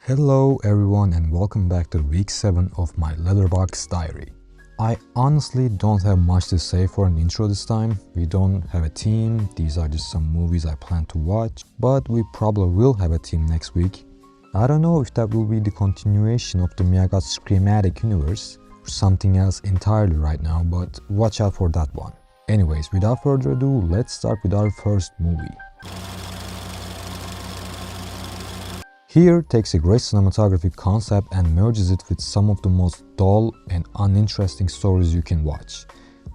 Hello everyone and welcome back to week 7 of my Letterboxd diary. I honestly don't have much to say for an intro this time. We don't have a theme, these are just some movies I plan to watch, but we probably will have a theme next week. I don't know if that will be the continuation of the Miyagi's Screamatic universe or something else entirely right now, but watch out for that one. Anyways, without further ado, let's start with our first movie. Here takes a great cinematography concept and merges it with some of the most dull and uninteresting stories you can watch.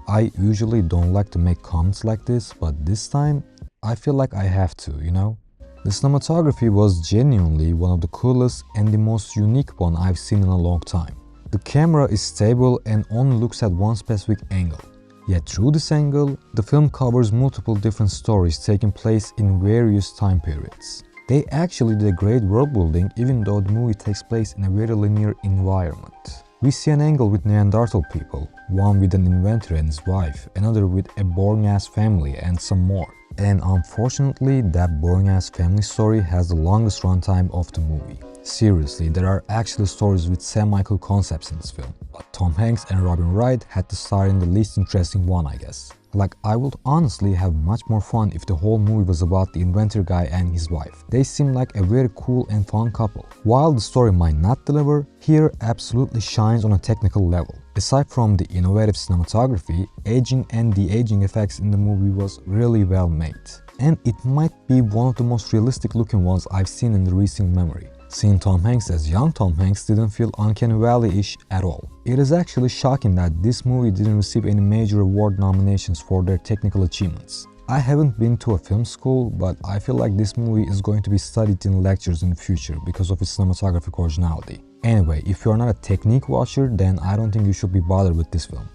I usually don't like to make comments like this, but this time I feel like I have to, you know? The cinematography was genuinely one of the coolest and the most unique one I've seen in a long time. The camera is stable and only looks at one specific angle. Yet through this angle, the film covers multiple different stories taking place in various time periods. They actually did a great world building even though the movie takes place in a very linear environment. We see an angle with Neanderthal people, one with an inventor and his wife, another with a boring-ass family and some more. And unfortunately, that boring-ass family story has the longest runtime of the movie. Seriously, there are actually stories with semi-cool concepts in this film, but Tom Hanks and Robin Wright had to star in the least interesting one, I guess. Like, I would honestly have much more fun if the whole movie was about the inventor guy and his wife. They seem like a very cool and fun couple. While the story might not deliver, Here absolutely shines on a technical level. Aside from the innovative cinematography, aging and de-aging effects in the movie was really well made. And it might be one of the most realistic looking ones I've seen in the recent memory. Seeing Tom Hanks as young Tom Hanks didn't feel Uncanny Valley-ish at all. It is actually shocking that this movie didn't receive any major award nominations for their technical achievements. I haven't been to a film school, but I feel like this movie is going to be studied in lectures in the future because of its cinematographic originality. Anyway, if you are not a technique watcher, then I don't think you should be bothered with this film.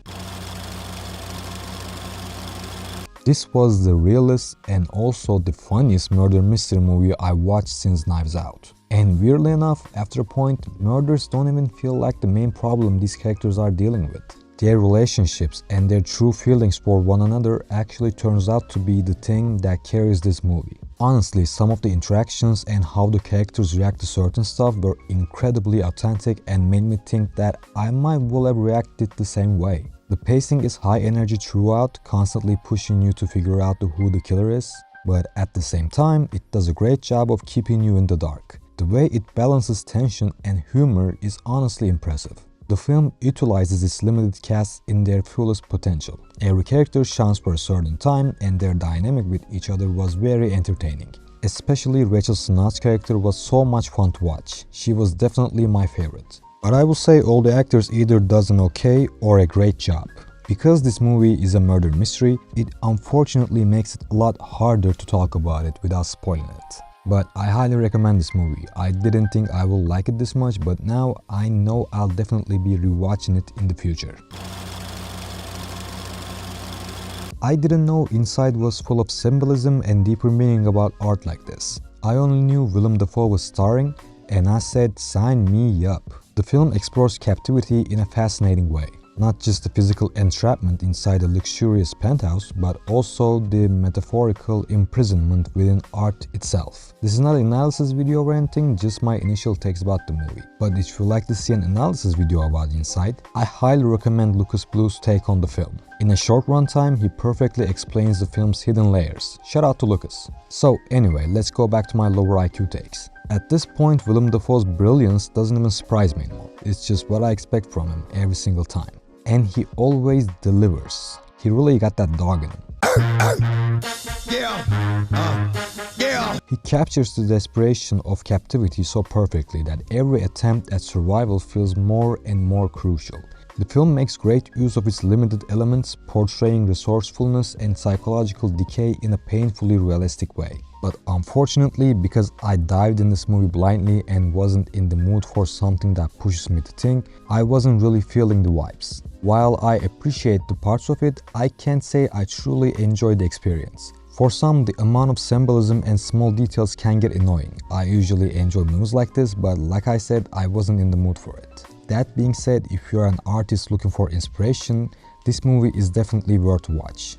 This was the realest and also the funniest murder mystery movie I watched since Knives Out. And weirdly enough, after a point, murders don't even feel like the main problem these characters are dealing with. Their relationships and their true feelings for one another actually turns out to be the thing that carries this movie. Honestly, some of the interactions and how the characters react to certain stuff were incredibly authentic and made me think that I might well have reacted the same way. The pacing is high energy throughout, constantly pushing you to figure out who the killer is, but at the same time, it does a great job of keeping you in the dark. The way it balances tension and humor is honestly impressive. The film utilizes its limited cast in their fullest potential. Every character shines for a certain time and their dynamic with each other was very entertaining. Especially Rachel Sennot's character was so much fun to watch. She was definitely my favorite. But I will say all the actors either does an okay or a great job. Because this movie is a murder mystery, it unfortunately makes it a lot harder to talk about it without spoiling it. But I highly recommend this movie. I didn't think I will like it this much, but now I know I'll definitely be rewatching it in the future. I didn't know Inside was full of symbolism and deeper meaning about art like this. I only knew Willem Dafoe was starring, and I said sign me up. The film explores captivity in a fascinating way. Not just the physical entrapment inside a luxurious penthouse, but also the metaphorical imprisonment within art itself. This is not an analysis video or anything, just my initial takes about the movie. But if you like to see an analysis video about Inside, I highly recommend Lucas Blue's take on the film. In a short runtime, he perfectly explains the film's hidden layers. Shout out to Lucas. So anyway, let's go back to my lower IQ takes. At this point, Willem Dafoe's brilliance doesn't even surprise me anymore. It's just what I expect from him every single time. And he always delivers. He really got that dog in him. He captures the desperation of captivity so perfectly that every attempt at survival feels more and more crucial. The film makes great use of its limited elements, portraying resourcefulness and psychological decay in a painfully realistic way. But unfortunately, because I dived in this movie blindly and wasn't in the mood for something that pushes me to think, I wasn't really feeling the vibes. While I appreciate the parts of it, I can't say I truly enjoyed the experience. For some, the amount of symbolism and small details can get annoying. I usually enjoy movies like this, but like I said, I wasn't in the mood for it. That being said, if you're an artist looking for inspiration, this movie is definitely worth a watch.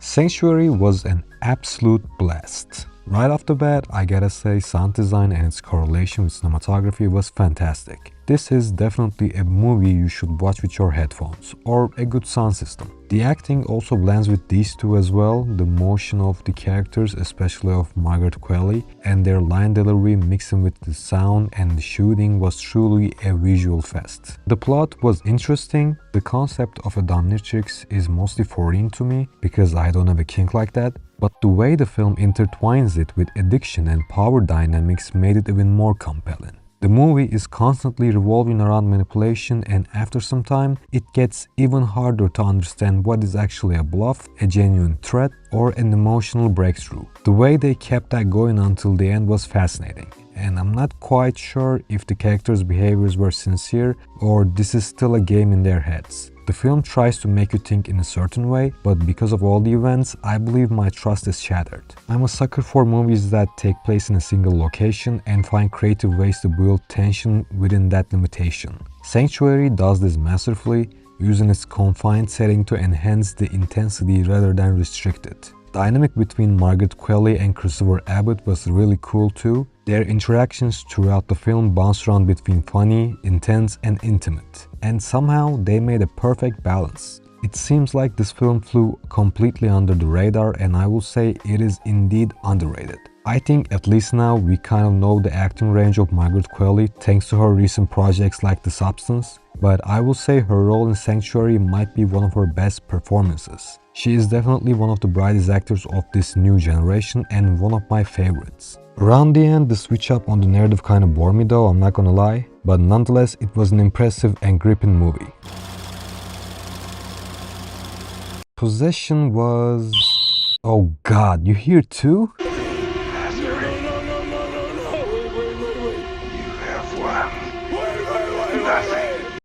Sanctuary was an absolute blast. Right off the bat, I gotta say sound design and its correlation with cinematography was fantastic. This is definitely a movie you should watch with your headphones or a good sound system. The acting also blends with these two as well, the motion of the characters, especially of Margaret Qualley, and their line delivery mixing with the sound and the shooting was truly a visual fest. The plot was interesting. The concept of a dominatrix is mostly foreign to me because I don't have a kink like that, but the way the film intertwines it with addiction and power dynamics made it even more compelling. The movie is constantly revolving around manipulation, and after some time, it gets even harder to understand what is actually a bluff, a genuine threat, or an emotional breakthrough. The way they kept that going until the end was fascinating, and I'm not quite sure if the characters' behaviors were sincere or this is still a game in their heads. The film tries to make you think in a certain way, but because of all the events, I believe my trust is shattered. I'm a sucker for movies that take place in a single location and find creative ways to build tension within that limitation. Sanctuary does this masterfully, using its confined setting to enhance the intensity rather than restrict it. The dynamic between Margaret Qualley and Christopher Abbott was really cool too. Their interactions throughout the film bounced around between funny, intense, and intimate, and somehow they made a perfect balance. It seems like this film flew completely under the radar, and I will say it is indeed underrated. I think at least now we kind of know the acting range of Margaret Qualley thanks to her recent projects like The Substance, but I will say her role in Sanctuary might be one of her best performances. She is definitely one of the brightest actors of this new generation and one of my favorites. Around the end, the switch up on the narrative kind of bore me though, I'm not gonna lie, but nonetheless it was an impressive and gripping movie. Possession was... Oh god, you here too?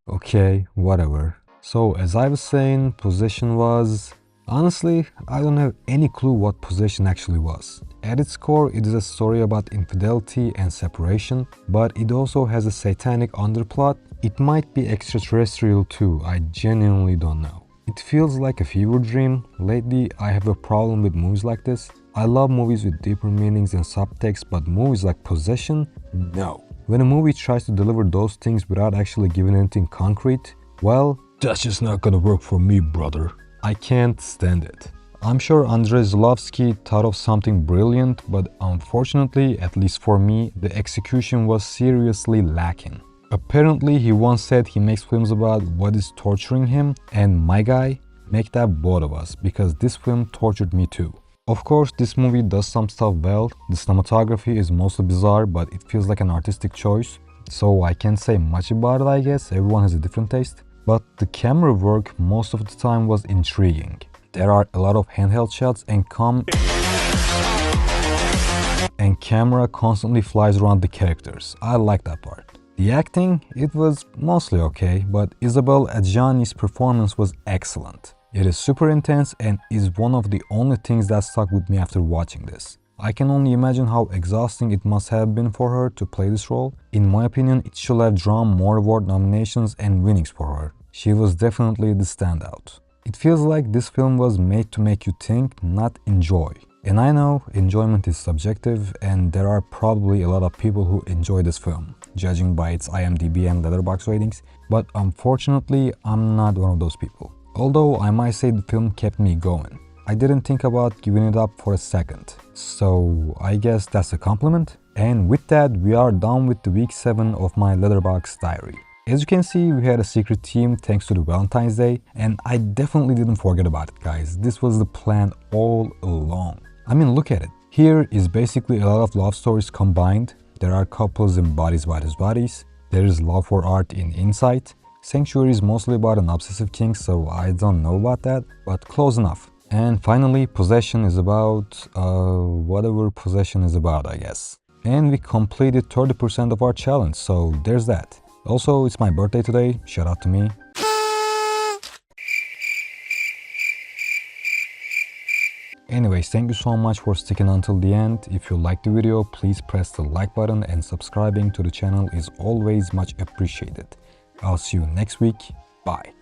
Okay, whatever. So as I was saying, Possession was... Honestly, I don't have any clue what Possession actually was. At its core, it is a story about infidelity and separation, but it also has a satanic underplot. It might be extraterrestrial too, I genuinely don't know. It feels like a fever dream. Lately, I have a problem with movies like this. I love movies with deeper meanings and subtext, but movies like Possession, no. When a movie tries to deliver those things without actually giving anything concrete, well, that's just not gonna work for me, brother. I can't stand it. I'm sure Andrei Zulawski thought of something brilliant, but unfortunately, at least for me, the execution was seriously lacking. Apparently, he once said he makes films about what is torturing him, and my guy, make that both of us, because this film tortured me too. Of course, this movie does some stuff well. The cinematography is mostly bizarre, but it feels like an artistic choice. So I can't say much about it, I guess. Everyone has a different taste. But the camera work most of the time was intriguing. There are a lot of handheld shots and camera constantly flies around the characters. I like that part. The acting, it was mostly okay, but Isabelle Adjani's performance was excellent. It is super intense and is one of the only things that stuck with me after watching this. I can only imagine how exhausting it must have been for her to play this role. In my opinion, it should have drawn more award nominations and winnings for her. She was definitely the standout. It feels like this film was made to make you think, not enjoy. And I know enjoyment is subjective, and there are probably a lot of people who enjoy this film, judging by its IMDb and Letterboxd ratings, but unfortunately, I'm not one of those people. Although I might say the film kept me going. I didn't think about giving it up for a second. So I guess that's a compliment. And with that, we are done with the week 7 of my Letterboxd diary. As you can see, we had a secret team thanks to the Valentine's Day, and I definitely didn't forget about it, guys. This was the plan all along. I mean, look at it. Here is basically a lot of love stories combined. There are couples in Bodies, Bodies, Bodies. There is love for art in Insight. Sanctuary is mostly about an obsessive king, so I don't know about that, but close enough. And finally, Possession is about, whatever Possession is about, I guess. And we completed 30% of our challenge, so there's that. Also, it's my birthday today, shout out to me. Anyways, thank you so much for sticking until the end. If you liked the video, please press the like button, and subscribing to the channel is always much appreciated. I'll see you next week. Bye.